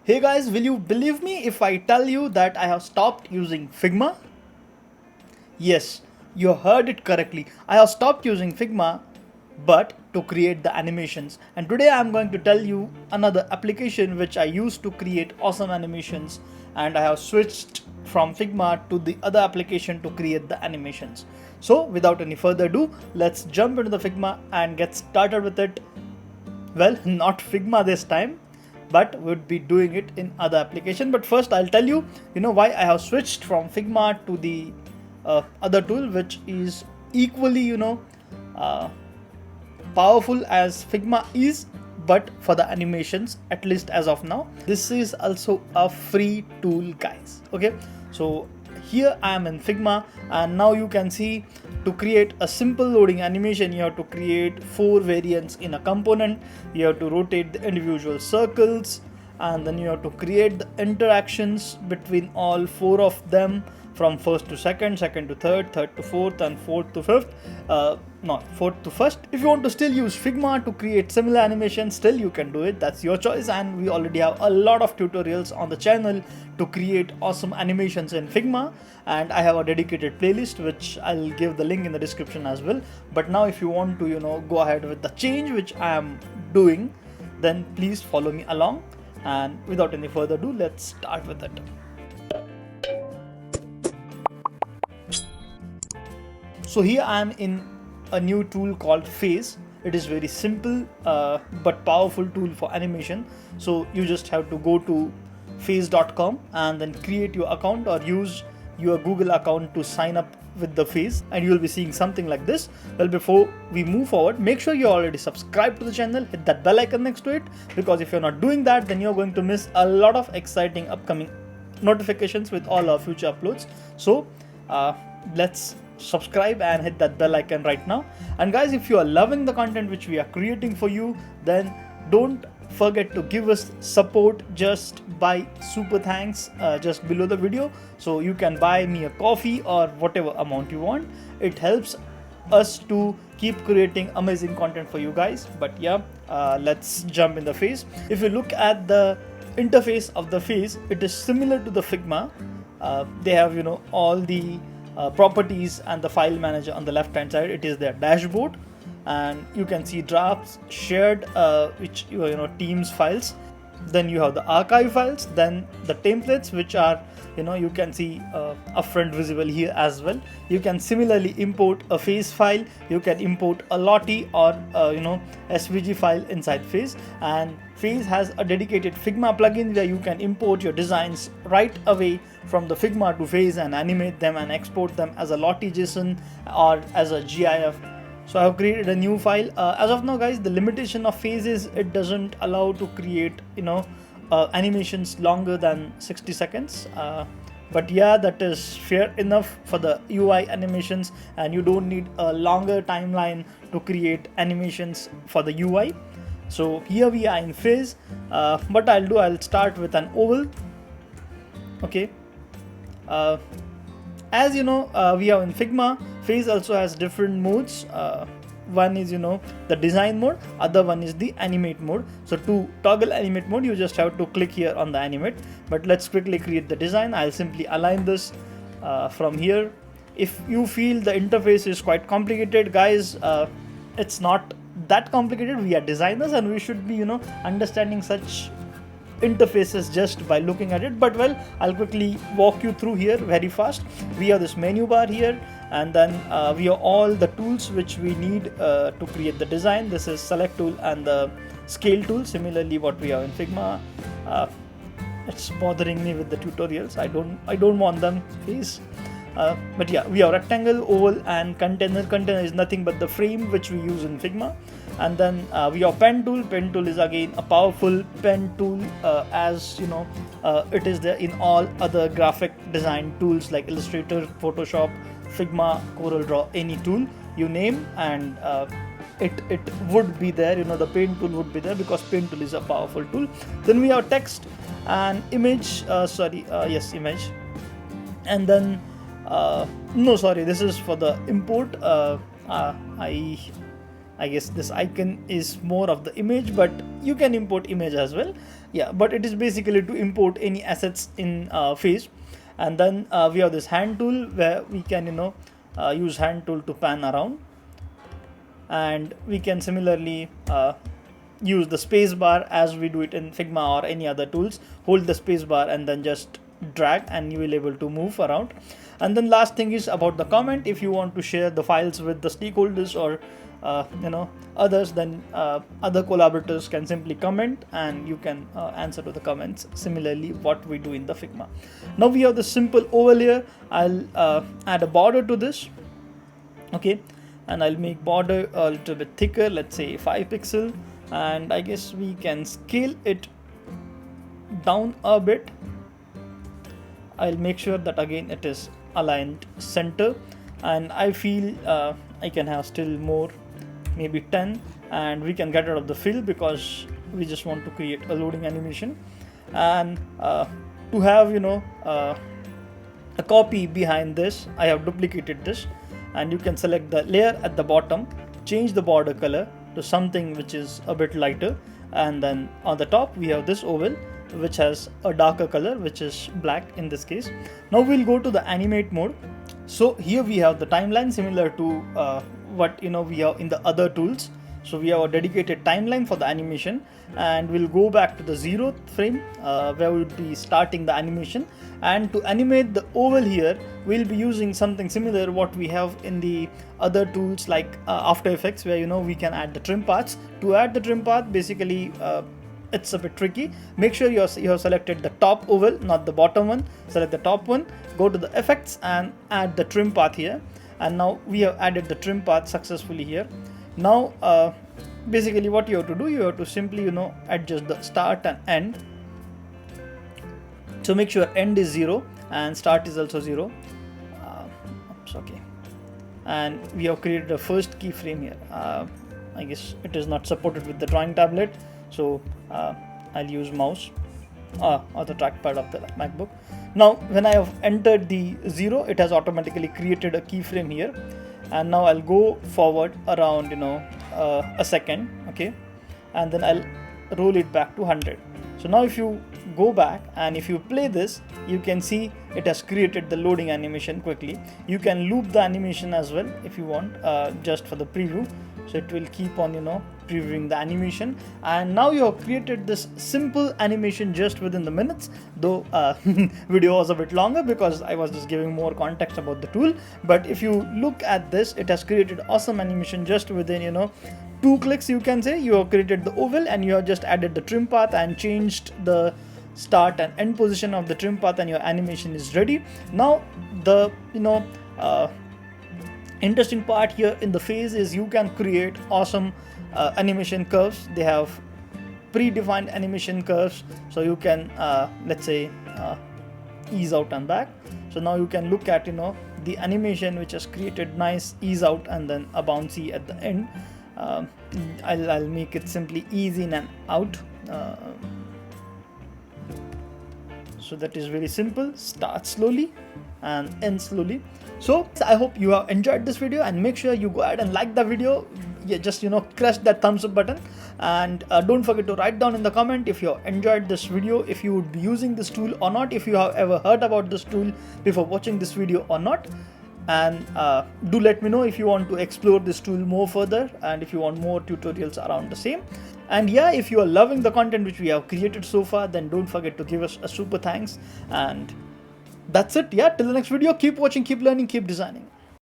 Hey guys, will you believe me if I tell you that I have stopped using Figma? Yes, you heard it correctly. I have stopped using Figma but to create the animations. And today I'm going to tell you another application which I use to create awesome animations, and I have switched from Figma to the other application to create the animations. So without any further ado, let's jump into the Figma and get started with it. Well, not Figma this time, but would be doing it in other application. But first I'll tell you, why I have switched from Figma to the other tool which is equally uh, powerful as Figma is, but for the animations, at least as of now. This is also a free tool, guys. Okay, so here I am in Figma, and now you can see, to create a simple loading animation, you have to create 4 variants in a component. You have to rotate the individual circles, and then you have to create the interactions between all 4 of them, from first to second, second to third, third to fourth, and fourth to fifth. No, fourth to first. If you want to still use Figma to create similar animations, still you can do it. That's your choice, and we already have a lot of tutorials on the channel to create awesome animations in Figma, and I have a dedicated playlist which I'll give the link in the description as well. But now if you want to go ahead with the change which I am doing, then please follow me along, and without any further ado, let's start with it. So here I am in a new tool called Phase. It is very simple but powerful tool for animation. So you just have to go to phase.com and then create your account, or use your Google account to sign up with the Phase, and you will be seeing something like this. Well, before we move forward, make sure you're already subscribed to the channel, hit that bell icon next to it, because if you're not doing that, then you're going to miss a lot of exciting upcoming notifications with all our future uploads. So let's subscribe and hit that bell icon right now. And guys, if you are loving the content which we are creating for you, then don't forget to give us support just by super thanks just below the video. So you can buy me a coffee or whatever amount you want. It helps us to keep creating amazing content for you guys. But yeah, let's jump in the Phase. If you look at the interface of the Phase, it is similar to the Figma. They have all the properties and the file manager on the left hand side. It is their dashboard, and you can see drafts, shared, which teams files. Then you have the archive files, then the templates, which are you can see upfront visible here as well. You can similarly import a Phase file. You can import a Lottie or SVG file inside Phase. And Phase has a dedicated Figma plugin where you can import your designs right away from the Figma to Phase and animate them and export them as a Lottie JSON or as a GIF. So I have created a new file. As of now, guys, the limitation of Phase is it doesn't allow to create animations longer than 60 seconds. But yeah, that is fair enough for the UI animations, and you don't need a longer timeline to create animations for the UI. So here we are in Phase. What I'll start with an oval. Okay. As you know, we are in Figma. Phase also has different modes. One is the design mode, other one is the animate mode. So to toggle animate mode, you just have to click here on the animate. But let's quickly create the design. I'll simply align this from here. If you feel the interface is quite complicated, guys, it's not that complicated. We are designers and we should be understanding such interfaces just by looking at it. But well, I'll quickly walk you through here very fast. We have this menu bar here, and then we have all the tools which we need to create the design. This is select tool and the scale tool, similarly what we have in Figma. It's bothering me with the tutorials. I don't want them, please. But yeah, we have rectangle, oval, and container. Container is nothing but the frame which we use in Figma. And then we have pen tool. Pen tool is again a powerful pen tool, as it is there in all other graphic design tools like Illustrator, Photoshop, Figma, CorelDRAW, any tool you name, and it would be there. The pen tool would be there because pen tool is a powerful tool. Then we have text and image. Image, and then no, sorry, this is for the import. I guess this icon is more of the image, but you can import image as well. Yeah, but it is basically to import any assets in Phase. And then we have this hand tool where we can use hand tool to pan around, and we can similarly use the space bar as we do it in Figma or any other tools. Hold the space bar and then just drag, and you will able to move around. And then last thing is about the comment. If you want to share the files with the stakeholders or others, then other collaborators can simply comment, and you can answer to the comments similarly what we do in the Figma. Now we have the simple oval here. I'll add a border to this, okay, and I'll make border a little bit thicker, let's say 5 pixel, and I guess we can scale it down a bit. I'll make sure that again it is aligned center, and I feel I can have still more, maybe 10, and we can get rid of the fill because we just want to create a loading animation. And to have a copy behind this, I have duplicated this, and you can select the layer at the bottom, change the border color to something which is a bit lighter, and then on the top we have this oval which has a darker color, which is black in this case. Now we'll go to the animate mode. So here we have the timeline similar to what we have in the other tools. So we have a dedicated timeline for the animation, and we'll go back to the 0th frame where we'll be starting the animation. And to animate the oval here, we'll be using something similar what we have in the other tools like After Effects, where we can add the trim paths. To add the trim path, basically it's a bit tricky. Make sure you have selected the top oval, not the bottom one. Select the top one, go to the effects and add the trim path here. And now we have added the trim path successfully here. Now basically what you have to do, you have to simply adjust the start and end. So make sure end is 0 and start is also 0. Okay, and we have created a first keyframe here. I guess it is not supported with the drawing tablet, so I'll use mouse or the trackpad of the MacBook. Now when I have entered the 0, it has automatically created a keyframe here, and now I'll go forward around a second, okay, and then I'll roll it back to 100. So now if you go back and if you play this, you can see it has created the loading animation quickly. You can loop the animation as well if you want, just for the preview. So it will keep on previewing the animation, and now you have created this simple animation just within the minutes. Though video was a bit longer because I was just giving more context about the tool, but if you look at this, it has created awesome animation just within 2 clicks. You can say you have created the oval and you have just added the trim path and changed the start and end position of the trim path, and your animation is ready. Now the interesting part here in the Phase is you can create awesome animation curves. They have predefined animation curves, so you can let's say ease out and back. So now you can look at the animation which has created nice ease out and then a bouncy at the end. I'll make it simply ease in and out. So that is very simple. Start slowly and end slowly. So I hope you have enjoyed this video, and make sure you go ahead and like the video. Yeah, just crush that thumbs up button, and don't forget to write down in the comment if you enjoyed this video, if you would be using this tool or not, if you have ever heard about this tool before watching this video or not. And do let me know if you want to explore this tool more further, and if you want more tutorials around the same. And yeah, if you are loving the content which we have created so far, then don't forget to give us a super thanks. And that's it. Yeah, till the next video, keep watching, keep learning, keep designing.